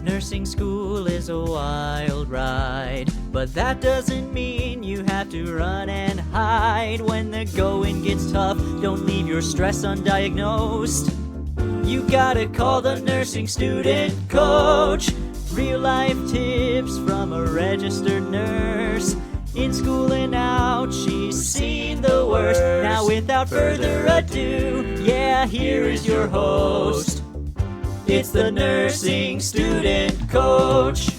Nursing school is a wild ride, but that doesn't mean you have to run and hide. When the going gets tough, don't leave your stress undiagnosed. You gotta call the nursing student coach. Real life tips from a registered nurse. In school and out, she's seen the worst. Now without further ado, yeah, here is your host. It's the Nursing Student Coach.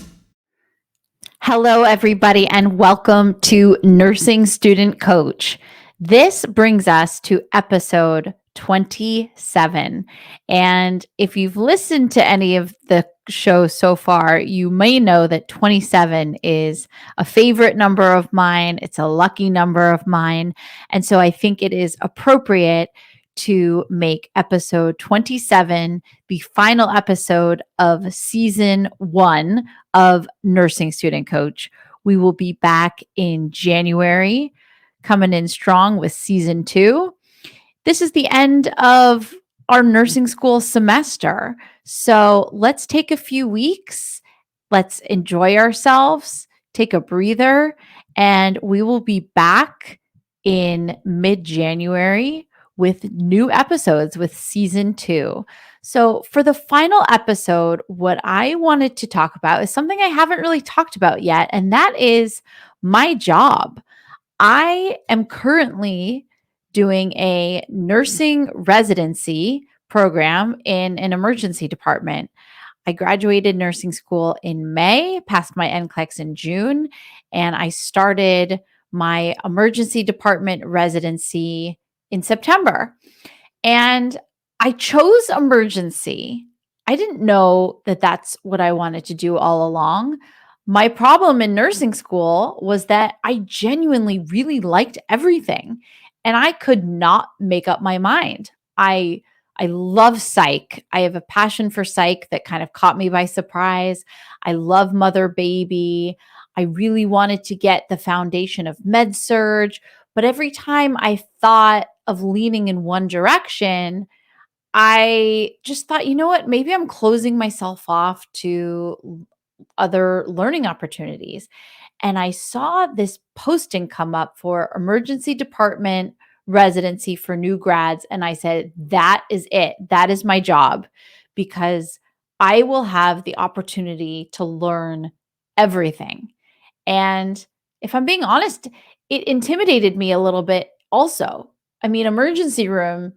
Hello, everybody, and welcome to Nursing Student Coach. This brings us to episode 27. And if you've listened to any of the show so far, you may know that 27 is a favorite number of mine. It's a lucky number of mine. And so I think it is appropriate to make episode 27 the final episode of season 1 of Nursing Student Coach. We will be back in January, coming in strong with season 2. This is the end of our nursing school semester. So let's take a few weeks. Let's enjoy ourselves, take a breather, and we will be back in mid-January with new episodes with season 2. So for the final episode, what I wanted to talk about is something I haven't really talked about yet, and that is my job. I am currently doing a nursing residency program in an emergency department. I graduated nursing school in May, passed my NCLEX in June, and I started my emergency department residency in September. And I chose emergency. I didn't know that that's what I wanted to do all along. My problem in nursing school was that I genuinely really liked everything and I could not make up my mind. I love psych. I have a passion for psych that kind of caught me by surprise. I love mother baby. I really wanted to get the foundation of med surg, but every time I thought of leaning in one direction, I just thought, you know what, maybe I'm closing myself off to other learning opportunities. And I saw this posting come up for emergency department residency for new grads. And I said, that is it. That is my job because I will have the opportunity to learn everything. And if I'm being honest, it intimidated me a little bit also. I mean, emergency room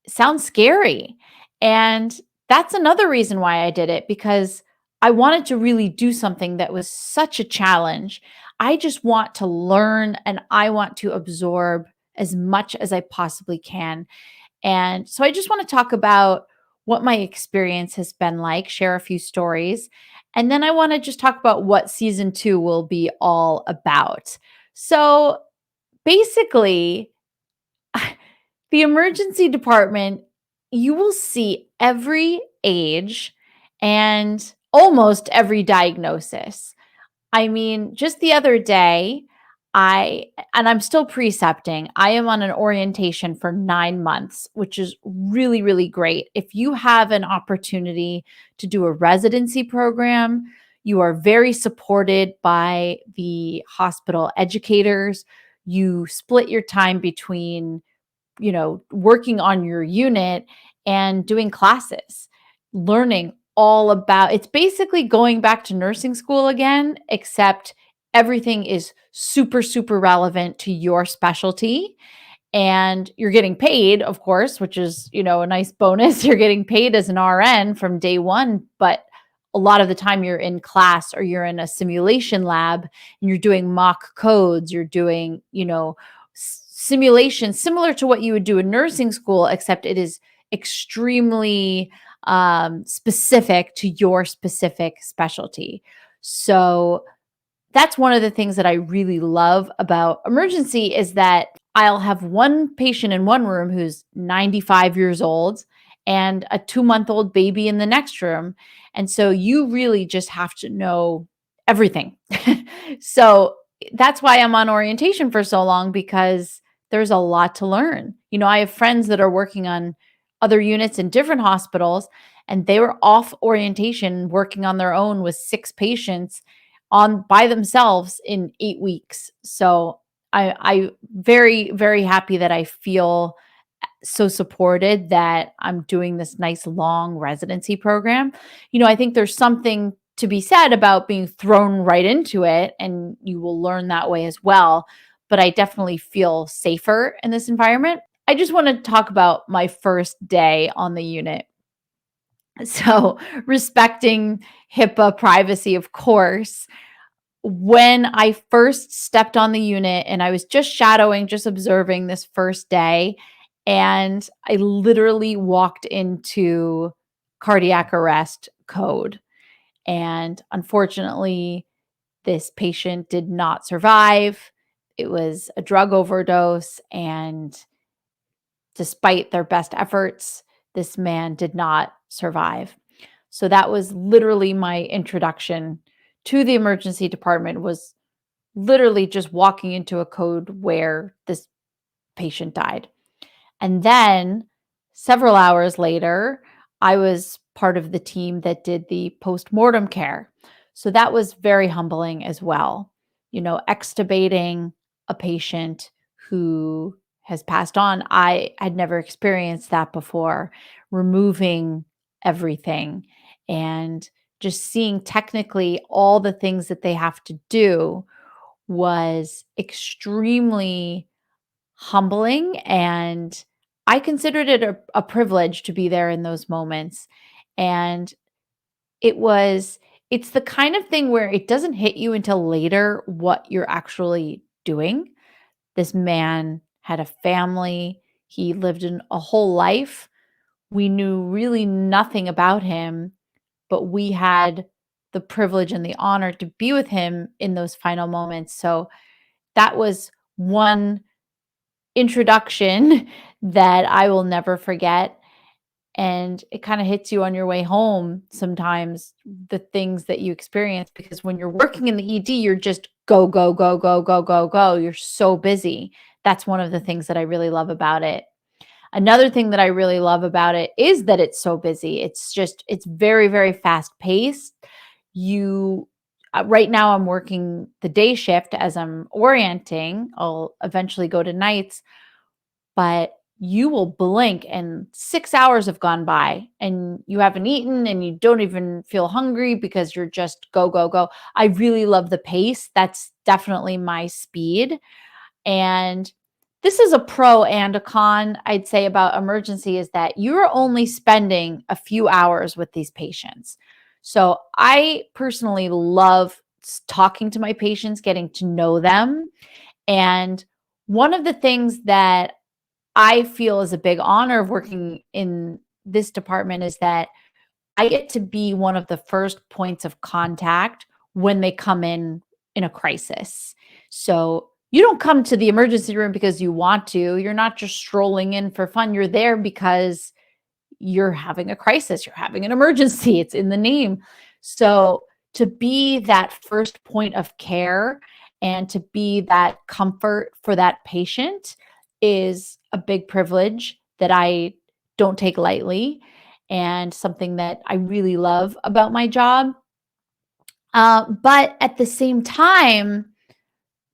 sounds scary. And that's another reason why I did it, because I wanted to really do something that was such a challenge. I just want to learn and I want to absorb as much as I possibly can. And so I just want to talk about what my experience has been like, share a few stories, and then I want to just talk about what season 2 will be all about. So basically, the emergency department, you will see every age and almost every diagnosis. I mean, just the other day, I'm still precepting. I am on an orientation for 9 months, which is really, really great. If you have an opportunity to do a residency program, you are very supported by the hospital educators. You split your time between working on your unit and doing classes, learning all about it's basically going back to nursing school again, except everything is super, super relevant to your specialty. And you're getting paid, of course, which is, a nice bonus. You're getting paid as an RN from day one, but a lot of the time you're in class or you're in a simulation lab and you're doing mock codes, you're doing, simulation similar to what you would do in nursing school, except it is extremely specific to your specific specialty. So that's one of the things that I really love about emergency is that I'll have one patient in one room who's 95 years old and a 2-month-old baby in the next room. And so you really just have to know everything. So that's why I'm on orientation for so long, because there's a lot to learn. I have friends that are working on other units in different hospitals, and they were off orientation working on their own with 6 patients on by themselves in 8 weeks. So I very, very happy that I feel so supported that I'm doing this nice long residency program. I think there's something to be said about being thrown right into it, and you will learn that way as well. But I definitely feel safer in this environment. I just want to talk about my first day on the unit. So, respecting HIPAA privacy, of course, when I first stepped on the unit and I was just shadowing, just observing this first day, and I literally walked into cardiac arrest code. And unfortunately, this patient did not survive. It was a drug overdose. And despite their best efforts, this man did not survive. So that was literally my introduction to the emergency department, was literally just walking into a code where this patient died. And then several hours later, I was part of the team that did the post-mortem care. So that was very humbling as well. Extubating a patient who has passed on. I had never experienced that before, removing everything and just seeing technically all the things that they have to do was extremely humbling, and I considered it a privilege to be there in those moments. And it was it's the kind of thing where it doesn't hit you until later what you're actually doing. This man had a family, he lived in a whole life. We knew really nothing about him, but we had the privilege and the honor to be with him in those final moments. So that was one introduction that I will never forget. And it kind of hits you on your way home sometimes, the things that you experience, because when you're working in the ED, you're just go, go, go, go, go, go, go. You're so busy. That's one of the things that I really love about it. Another thing that I really love about it is that it's so busy. It's very, very fast paced. Right now, I'm working the day shift as I'm orienting. I'll eventually go to nights, but you will blink and 6 hours have gone by and you haven't eaten and you don't even feel hungry because you're just go, go, go. I really love the pace. That's definitely my speed. And this is a pro and a con, I'd say, about emergency, is that you're only spending a few hours with these patients. So I personally love talking to my patients, getting to know them. And one of the things that I feel is a big honor of working in this department is that I get to be one of the first points of contact when they come in a crisis. So you don't come to the emergency room because you want to. You're not just strolling in for fun. You're there because you're having a crisis, you're having an emergency. It's in the name. So to be that first point of care and to be that comfort for that patient is a big privilege that I don't take lightly, and something that I really love about my job. But at the same time,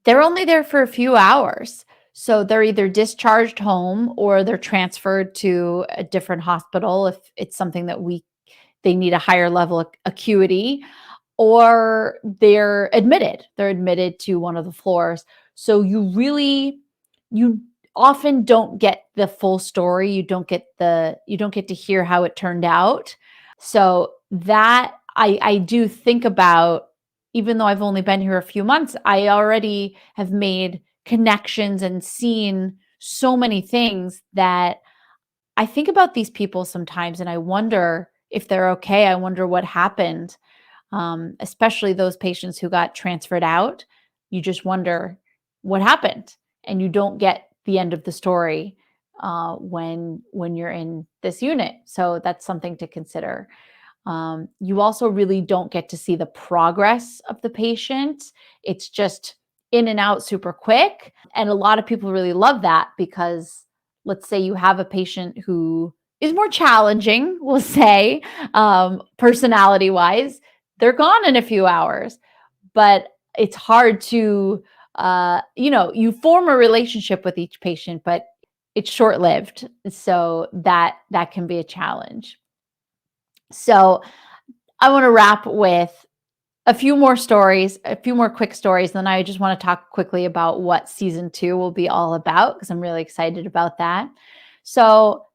they're only there for a few hours. So they're either discharged home or they're transferred to a different hospital if it's something that they need a higher level of acuity, or they're admitted. They're admitted to one of the floors. So you often don't get the full story. You don't get to hear how it turned out. So that I do think about, even though I've only been here a few months, I already have made connections and seen so many things that I think about these people sometimes and I wonder if they're okay. I wonder what happened, especially those patients who got transferred out. You just wonder what happened, and you don't get the end of the story when you're in this unit. So that's something to consider. You also really don't get to see the progress of the patient. It's just in and out super quick. And a lot of people really love that because let's say you have a patient who is more challenging, we'll say, personality wise. They're gone in a few hours, but it's hard to, you form a relationship with each patient, but it's short lived. So that can be a challenge. So I want to wrap with a few more stories, a few more quick stories. Then I just want to talk quickly about what season 2 will be all about because I'm really excited about that. So,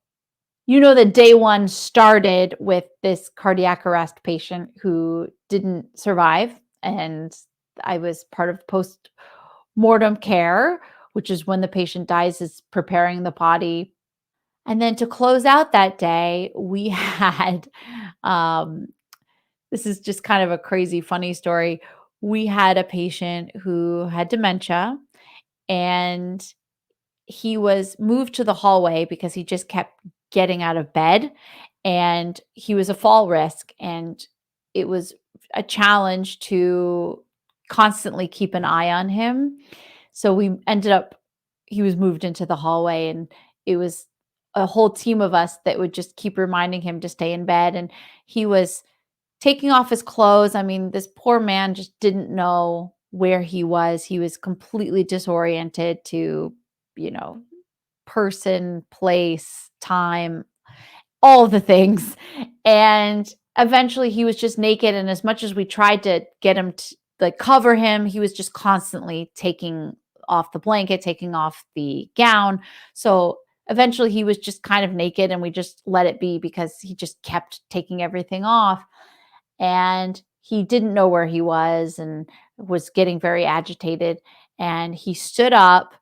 that day 1 started with this cardiac arrest patient who didn't survive. And I was part of post-mortem care, which is when the patient dies, is preparing the body. And then to close out that day, we had this is just kind of a crazy, funny story. We had a patient who had dementia, and he was moved to the hallway because he just kept getting out of bed, and he was a fall risk, and it was a challenge to constantly keep an eye on him. So he was moved into the hallway, and it was a whole team of us that would just keep reminding him to stay in bed. And he was taking off his clothes. I mean, this poor man just didn't know where he was. He was completely disoriented to, you know, person, place, time, all the things. And eventually he was just naked. And as much as we tried to get him to like cover him, he was just constantly taking off the blanket, taking off the gown. So eventually he was just kind of naked, and we just let it be because he just kept taking everything off. And he didn't know where he was and was getting very agitated. And he stood up,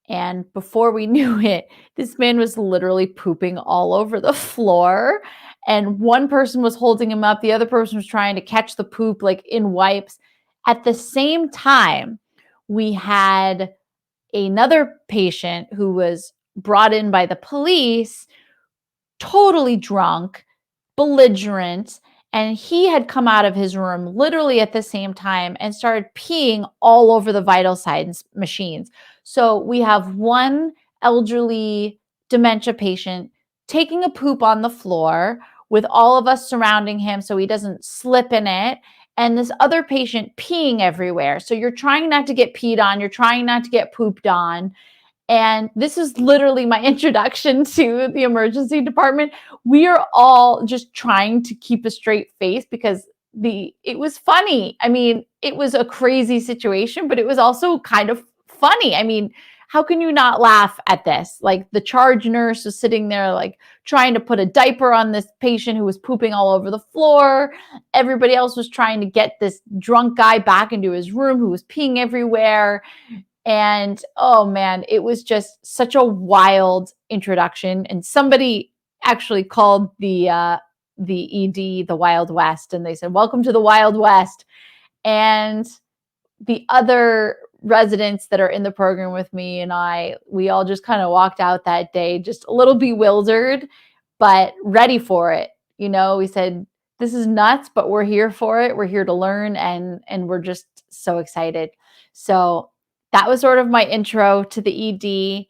and before we knew it, this man was literally pooping all over the floor. And one person was holding him up, the other person was trying to catch the poop like in wipes. At the same time, we had another patient who was brought in by the police, totally drunk, belligerent, and he had come out of his room literally at the same time and started peeing all over the vital signs machines. So we have one elderly dementia patient taking a poop on the floor with all of us surrounding him so he doesn't slip in it, and this other patient peeing everywhere. So you're trying not to get peed on, you're trying not to get pooped on. And this is literally my introduction to the emergency department. We are all just trying to keep a straight face because it was funny. I mean, it was a crazy situation, but it was also kind of funny. I mean, how can you not laugh at this? Like, the charge nurse was sitting there like trying to put a diaper on this patient who was pooping all over the floor. Everybody else was trying to get this drunk guy back into his room who was peeing everywhere. And oh man, it was just such a wild introduction. And somebody actually called the ED the Wild West, and they said, "Welcome to the Wild West." And the other residents that are in the program with me and we all just kind of walked out that day just a little bewildered, but ready for it. We said, "This is nuts, but we're here for it. We're here to learn," and we're just so excited. So that was sort of my intro to the ED.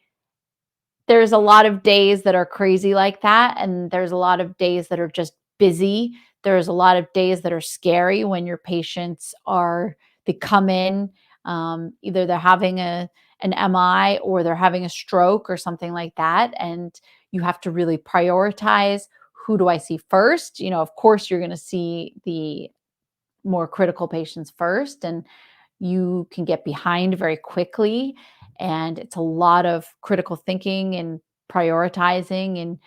There's a lot of days that are crazy like that, and there's a lot of days that are just busy. There's a lot of days that are scary when your patients they come in, either they're having an MI or they're having a stroke or something like that, and you have to really prioritize, who do I see first? Of course, you're going to see the more critical patients first, and you can get behind very quickly. And it's a lot of critical thinking and prioritizing. And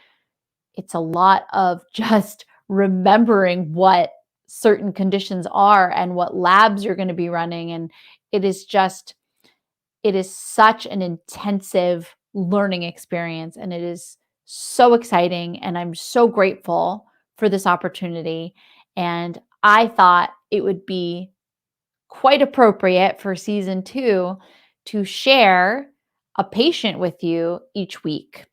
it's a lot of just remembering what certain conditions are and what labs you're going to be running. And it is such an intensive learning experience. And it is so exciting. And I'm so grateful for this opportunity. And I thought it would be quite appropriate for season 2 to share a patient with you each week.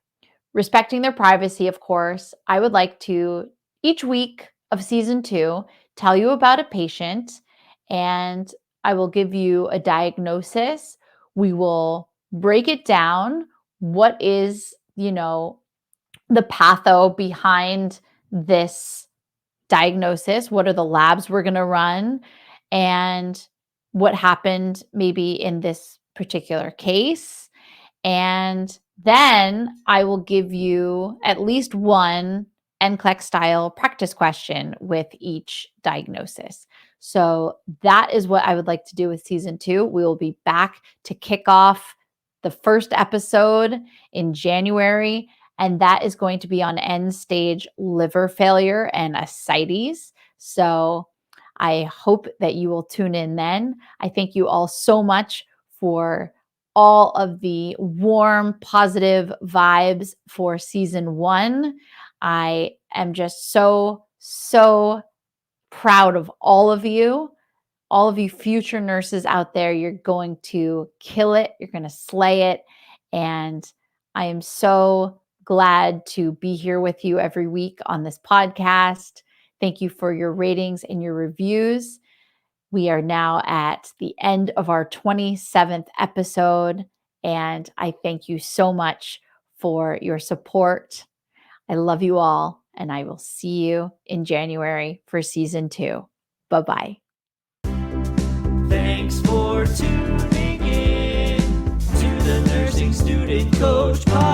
Respecting their privacy, of course, I would like to, each week of season 2, tell you about a patient, and I will give you a diagnosis. We will break it down. What is, the patho behind this diagnosis. What are the labs we're going to run? And what happened maybe in this particular case? And then I will give you at least one NCLEX style practice question with each diagnosis. So that is what I would like to do with season 2. We will be back to kick off the first episode in January, and that is going to be on end stage liver failure and ascites. So I hope that you will tune in then. I thank you all so much for all of the warm, positive vibes for season 1. I am just so proud of all of you future nurses out there. You're going to kill it. You're going to slay it. And I am so glad to be here with you every week on this podcast. Thank you for your ratings and your reviews. We are now at the end of our 27th episode, and I thank you so much for your support. I love you all, and I will see you in January for season 2. Bye-bye. Thanks for tuning in to the Nursing Student Coach Podcast.